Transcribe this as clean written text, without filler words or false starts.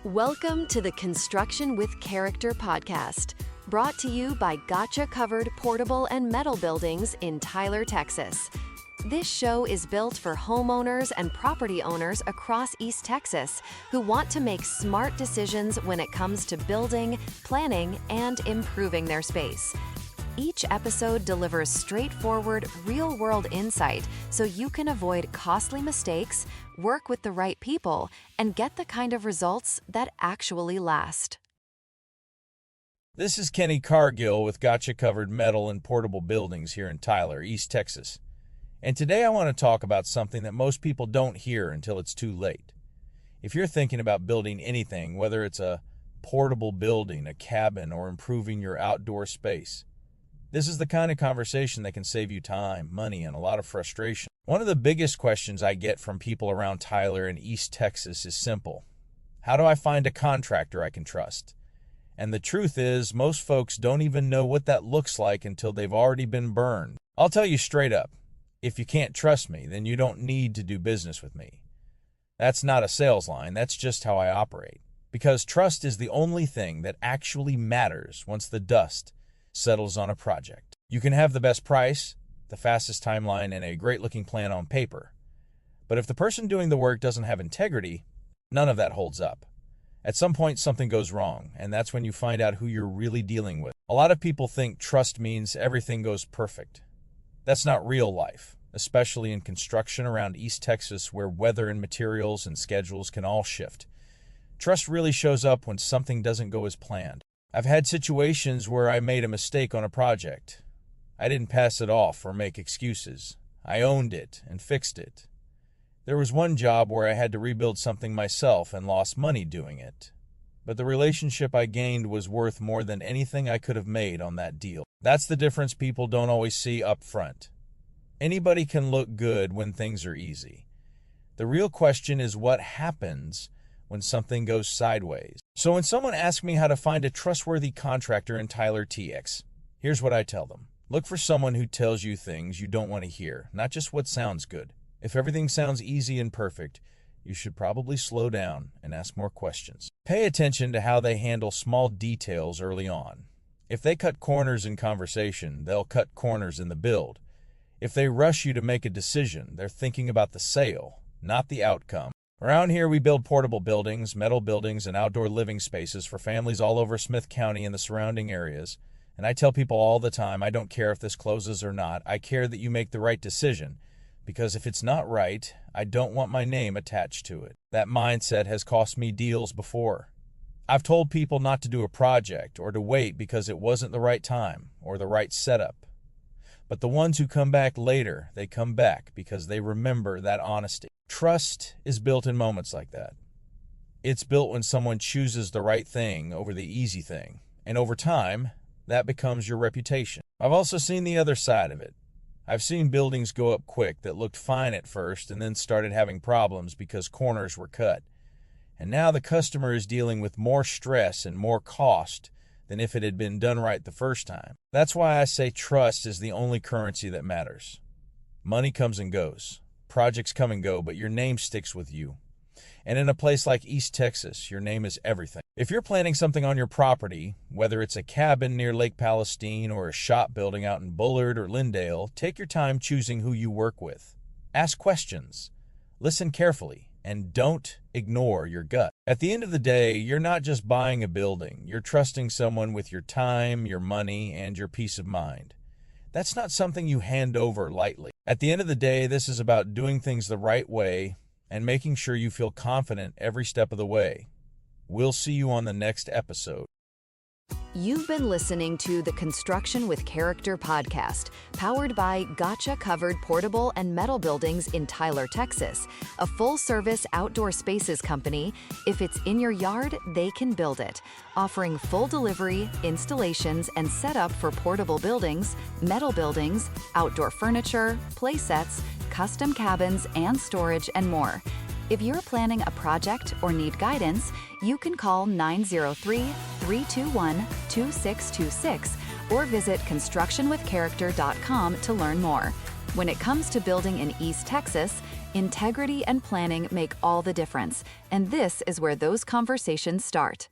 Welcome to the Construction with Character podcast, brought to you by gotcha-covered portable and metal buildings in Tyler, Texas. This show is built for homeowners and property owners across East Texas who want to make smart decisions when it comes to building, planning, and improving their space. Each episode delivers straightforward, real-world insight so you can avoid costly mistakes, work with the right people, and get the kind of results that actually last. This is Kenny Cargill with Gotcha Covered Metal and Portable Buildings here in Tyler, East Texas. And today I want to talk about something that most people don't hear until it's too late. If you're thinking about building anything, whether it's a portable building, a cabin, or improving your outdoor space, this is the kind of conversation that can save you time, money, and a lot of frustration. One of the biggest questions I get from people around Tyler and East Texas is simple. How do I find a contractor I can trust? And the truth is, most folks don't even know what that looks like until they've already been burned. I'll tell you straight up, if you can't trust me, then you don't need to do business with me. That's not a sales line, that's just how I operate. Because trust is the only thing that actually matters once the dust settles on a project. You can have the best price, the fastest timeline, and a great-looking plan on paper. But if the person doing the work doesn't have integrity, none of that holds up. At some point, something goes wrong, and that's when you find out who you're really dealing with. A lot of people think trust means everything goes perfect. That's not real life, especially in construction around East Texas where weather and materials and schedules can all shift. Trust really shows up when something doesn't go as planned. I've had situations where I made a mistake on a project. I didn't pass it off or make excuses. I owned it and fixed it. There was one job where I had to rebuild something myself and lost money doing it. But the relationship I gained was worth more than anything I could have made on that deal. That's the difference people don't always see up front. Anybody can look good when things are easy. The real question is what happens when something goes sideways. So when someone asks me how to find a trustworthy contractor in Tyler, TX, here's what I tell them. Look for someone who tells you things you don't want to hear, not just what sounds good. If everything sounds easy and perfect, you should probably slow down and ask more questions. Pay attention to how they handle small details early on. If they cut corners in conversation, they'll cut corners in the build. If they rush you to make a decision, they're thinking about the sale, not the outcome. Around here, we build portable buildings, metal buildings, and outdoor living spaces for families all over Smith County and the surrounding areas. And I tell people all the time, I don't care if this closes or not. I care that you make the right decision. Because if it's not right, I don't want my name attached to it. That mindset has cost me deals before. I've told people not to do a project or to wait because it wasn't the right time or the right setup. But the ones who come back later, they come back because they remember that honesty. Trust is built in moments like that. It's built when someone chooses the right thing over the easy thing. And over time, that becomes your reputation. I've also seen the other side of it. I've seen buildings go up quick that looked fine at first and then started having problems because corners were cut. And now the customer is dealing with more stress and more cost than if it had been done right the first time. That's why I say trust is the only currency that matters. Money comes and goes. Projects come and go, but your name sticks with you. And in a place like East Texas, your name is everything. If you're planning something on your property, whether it's a cabin near Lake Palestine or a shop building out in Bullard or Lindale, take your time choosing who you work with. Ask questions. Listen carefully. And don't ignore your gut. At the end of the day, you're not just buying a building. You're trusting someone with your time, your money, and your peace of mind. That's not something you hand over lightly. At the end of the day, this is about doing things the right way and making sure you feel confident every step of the way. We'll see you on the next episode. You've been listening to the Construction with Character podcast, powered by Gotcha Covered Portable and Metal Buildings in Tyler, Texas, a full-service outdoor spaces company. If it's in your yard, they can build it, offering full delivery, installations, and setup for portable buildings, metal buildings, outdoor furniture, play sets, custom cabins, and storage, and more. If you're planning a project or need guidance, you can call 903-321-2626 or visit constructionwithcharacter.com to learn more. When it comes to building in East Texas, Integrity and planning make all the difference, and this is where those conversations start.